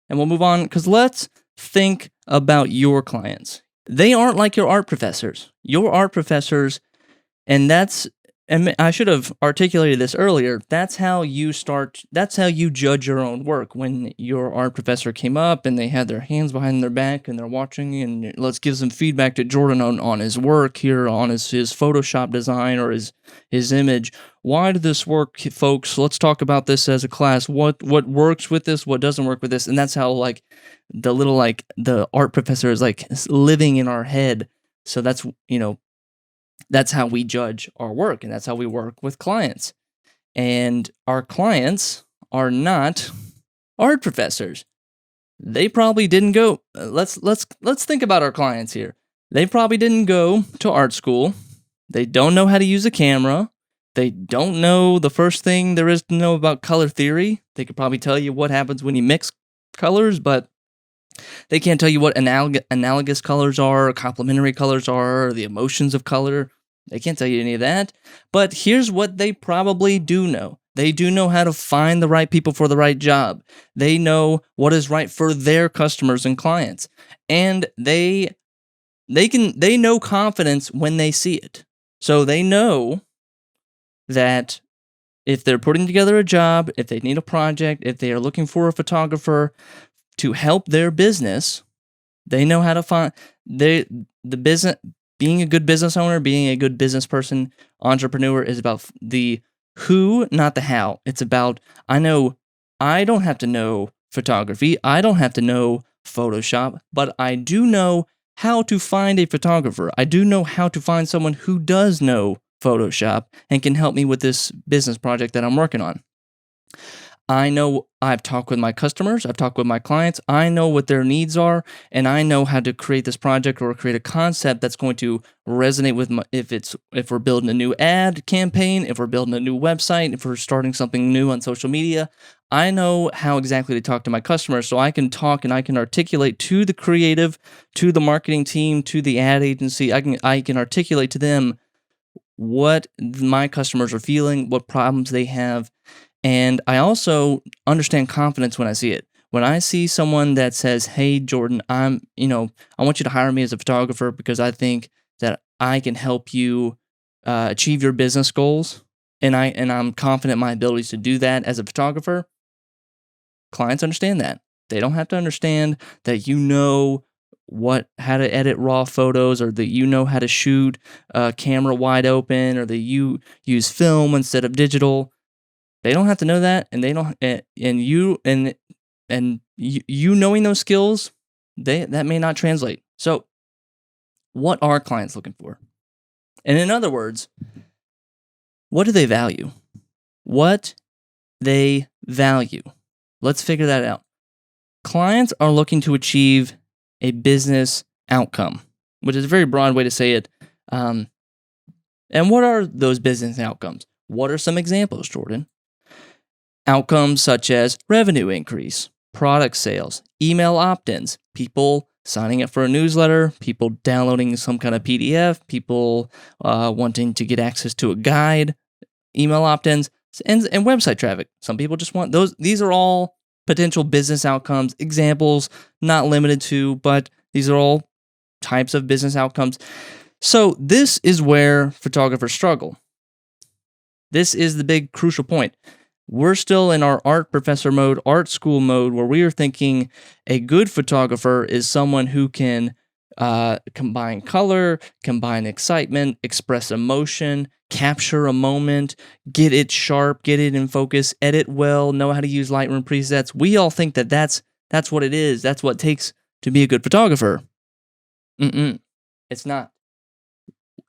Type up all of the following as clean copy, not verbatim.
and we'll move on because let's think about your clients. They aren't like your art professors. Your art professors, and I should have articulated this earlier. That's how you judge your own work. When your art professor came up and they had their hands behind their back and they're watching, and let's give some feedback to Jordan on his work here, on his Photoshop design or his image. Why did this work, folks? Let's talk about this as a class. What works with this? What doesn't work with this? And that's how the art professor is living in our head. So that's how we judge our work, and that's how we work with clients. And our clients are not art professors. They probably didn't go. Let's think about our clients here. They probably didn't go to art school. They don't know how to use a camera. They don't know the first thing there is to know about color theory. They could probably tell you what happens when you mix colors, but they can't tell you what analogous colors are, or complementary colors are, or the emotions of color. They can't tell you any of that. But here's what they probably do know. They do know how to find the right people for the right job. They know what is right for their customers and clients. And they know confidence when they see it. So they know that if they're putting together a job, if they need a project, if they are looking for a photographer to help their business, they know how to find the business. Being a good business owner, being a good business person, entrepreneur is about the who, not the how. It's about, I don't have to know photography. I don't have to know Photoshop, but I do know how to find a photographer. I do know how to find someone who does know Photoshop and can help me with this business project that I'm working on. I know I've talked with my customers, I've talked with my clients, I know what their needs are, and I know how to create this project or create a concept that's going to resonate with if we're building a new ad campaign, if we're building a new website, if we're starting something new on social media. I know how exactly to talk to my customers, so I can talk and I can articulate to the creative, to the marketing team, to the ad agency. I can articulate to them what my customers are feeling, what problems they have. And I also understand confidence when I see it. When I see someone that says, "Hey, Jordan, I want you to hire me as a photographer because I think that I can help you achieve your business goals, and I'm confident in my abilities to do that as a photographer." Clients understand that. They don't have to understand that how to edit raw photos, or that how to shoot camera wide open, or that you use film instead of digital. They don't have to know that, and they don't. And you knowing those skills, that may not translate. So, what are clients looking for? And in other words, what do they value? What they value. Let's figure that out. Clients are looking to achieve a business outcome, which is a very broad way to say it. And what are those business outcomes? What are some examples, Jordan? Outcomes such as revenue increase, product sales, email opt-ins, people signing up for a newsletter, people downloading some kind of PDF, people wanting to get access to a guide, email opt-ins, and website traffic. Some people just want those. These are all potential business outcomes, examples, not limited to, but these are all types of business outcomes. So this is where photographers struggle. This is the big crucial point. We're still in our art professor mode, art school mode, where we are thinking a good photographer is someone who can combine color, combine excitement, express emotion, capture a moment, get it sharp, get it in focus, edit well, know how to use Lightroom presets. We all think that that's what it is. That's what it takes to be a good photographer. It's not.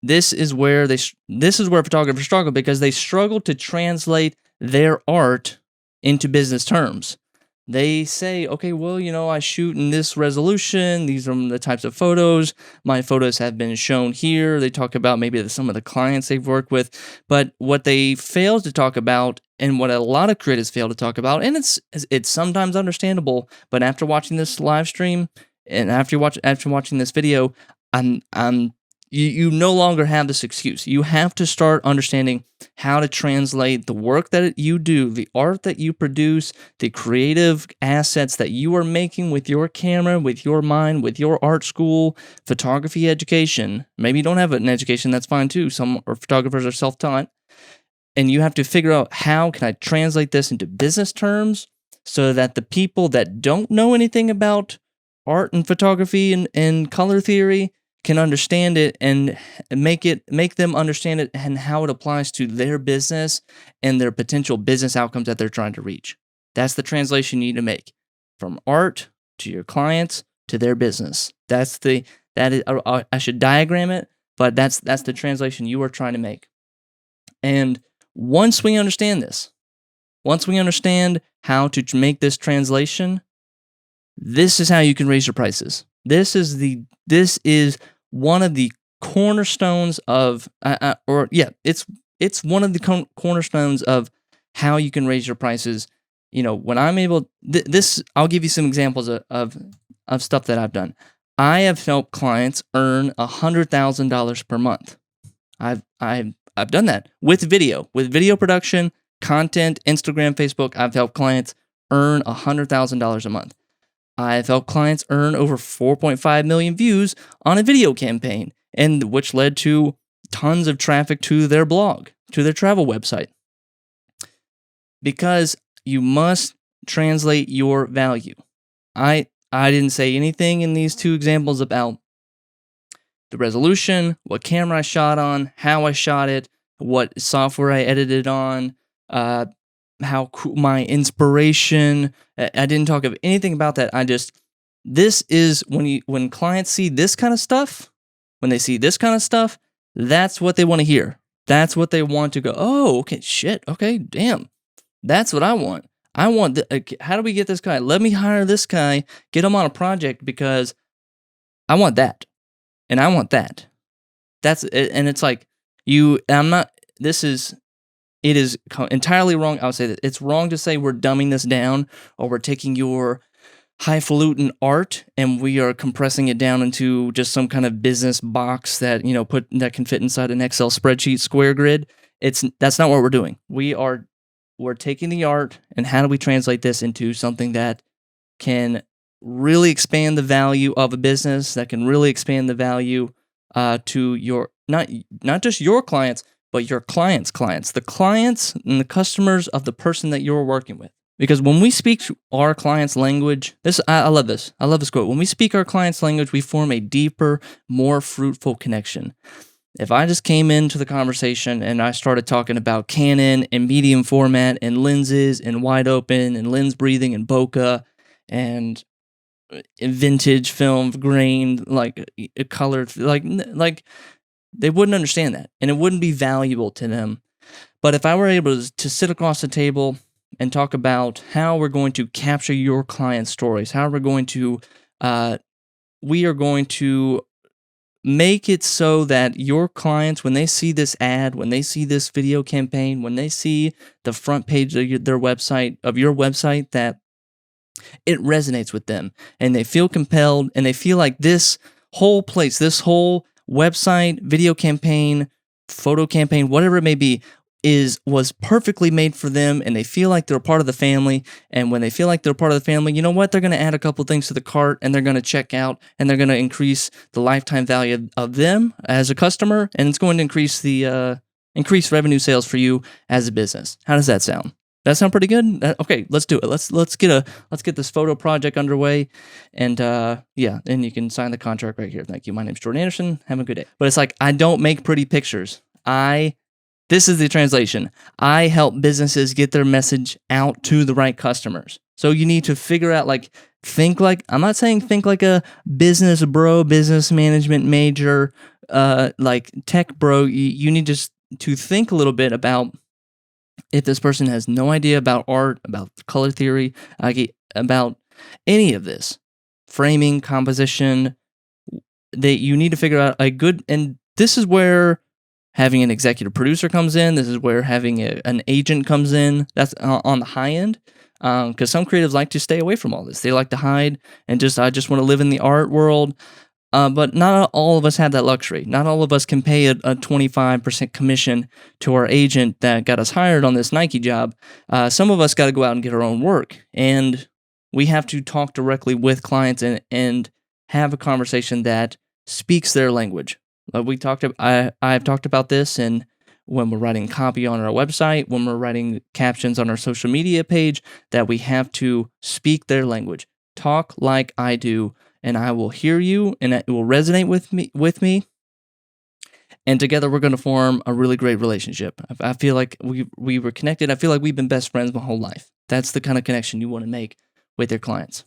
This is where photographers struggle, because they struggle to translate their art into business terms. They say, okay, well, I shoot in this resolution. These are the types of photos. My photos have been shown here. They talk about maybe some of the clients they've worked with. But what they fail to talk about, and what a lot of creatives fail to talk about, and it's sometimes understandable, but after watching this live stream and after watching this video, you no longer have this excuse. You have to start understanding how to translate the work that you do, the art that you produce, the creative assets that you are making with your camera, with your mind, with your art school, photography education. Maybe you don't have an education, that's fine too. Some photographers are self-taught. And you have to figure out, how can I translate this into business terms so that the people that don't know anything about art and photography and color theory can understand it and make them understand it and how it applies to their business and their potential business outcomes that they're trying to reach. That's the translation you need to make from art to your clients to their business. I should diagram it, but that's the translation you are trying to make. And once we understand this, once we understand how to make this translation, this is how you can raise your prices. This is one of the cornerstones of, it's one of the cornerstones of how you can raise your prices. When I'm able, I'll give you some examples of stuff that I've done. I have helped clients earn $100,000 per month. I've done that with video production, content, Instagram, Facebook. I've helped clients earn $100,000 a month. I've helped clients earn over 4.5 million views on a video campaign, and which led to tons of traffic to their blog, to their travel website. Because you must translate your value. I didn't say anything in these two examples about the resolution, what camera I shot on, how I shot it, what software I edited on, how cool my inspiration. I didn't talk of anything about that. This is when clients see this kind of stuff, when they see this kind of stuff, that's what they want to hear. That's what they want to go, oh, okay, shit, okay, damn. That's what I want. How do we get this guy? Let me hire this guy, get him on a project because I want that. And I want that. And it's like, it is entirely wrong. I'll say that it's wrong to say we're dumbing this down or we're taking your highfalutin art and we are compressing it down into just some kind of business box that, that can fit inside an Excel spreadsheet square grid. That's not what we're doing. We're taking the art and how do we translate this into something that can really expand the value of a business, that can really expand the value to your, not just your clients, but your clients' clients, the clients and the customers of the person that you're working with. Because when we speak our clients' language, I love this. I love this quote. When we speak our clients' language, we form a deeper, more fruitful connection. If I just came into the conversation and I started talking about Canon and medium format and lenses and wide open and lens breathing and bokeh and vintage film, grain, like colored, like they wouldn't understand that, and it wouldn't be valuable to them. But if I were able to sit across the table and talk about how we're going to capture your clients' stories, how we are going to make it so that your clients, when they see this ad, when they see this video campaign, when they see the front page of your website, that it resonates with them and they feel compelled and they feel like this whole place, this whole website, video campaign, photo campaign, whatever it may be, was perfectly made for them, and they feel like they're a part of the family. And when they feel like they're a part of the family, you know what? They're going to add a couple things to the cart, and they're going to check out, and they're going to increase the lifetime value of them as a customer, and it's going to increase the increase revenue sales for you as a business. How does that sound? That sound pretty good? Okay, let's do it. Let's get this photo project underway, and and you can sign the contract right here. Thank you. My name's Jordan Anderson. Have a good day. But it's like, I don't make pretty pictures. This is the translation. I help businesses get their message out to the right customers. So you need to figure out, I'm not saying think like a business bro, business management major, like tech bro. You need to think a little bit about, if this person has no idea about art, about color theory, about any of this, framing, composition, you need to figure out and this is where having an executive producer comes in. This is where having an agent comes in. That's on the high end, because some creatives like to stay away from all this. They like to hide and I just want to live in the art world. But not all of us have that luxury. Not all of us can pay a 25% commission to our agent that got us hired on this Nike job. Some of us got to go out and get our own work. And we have to talk directly with clients and have a conversation that speaks their language. I've talked about this, and when we're writing copy on our website, when we're writing captions on our social media page, that we have to speak their language. Talk like I do, and I will hear you, and it will resonate with me. And together we're going to form a really great relationship. I feel like we were connected. I feel like we've been best friends my whole life. That's the kind of connection you want to make with your clients.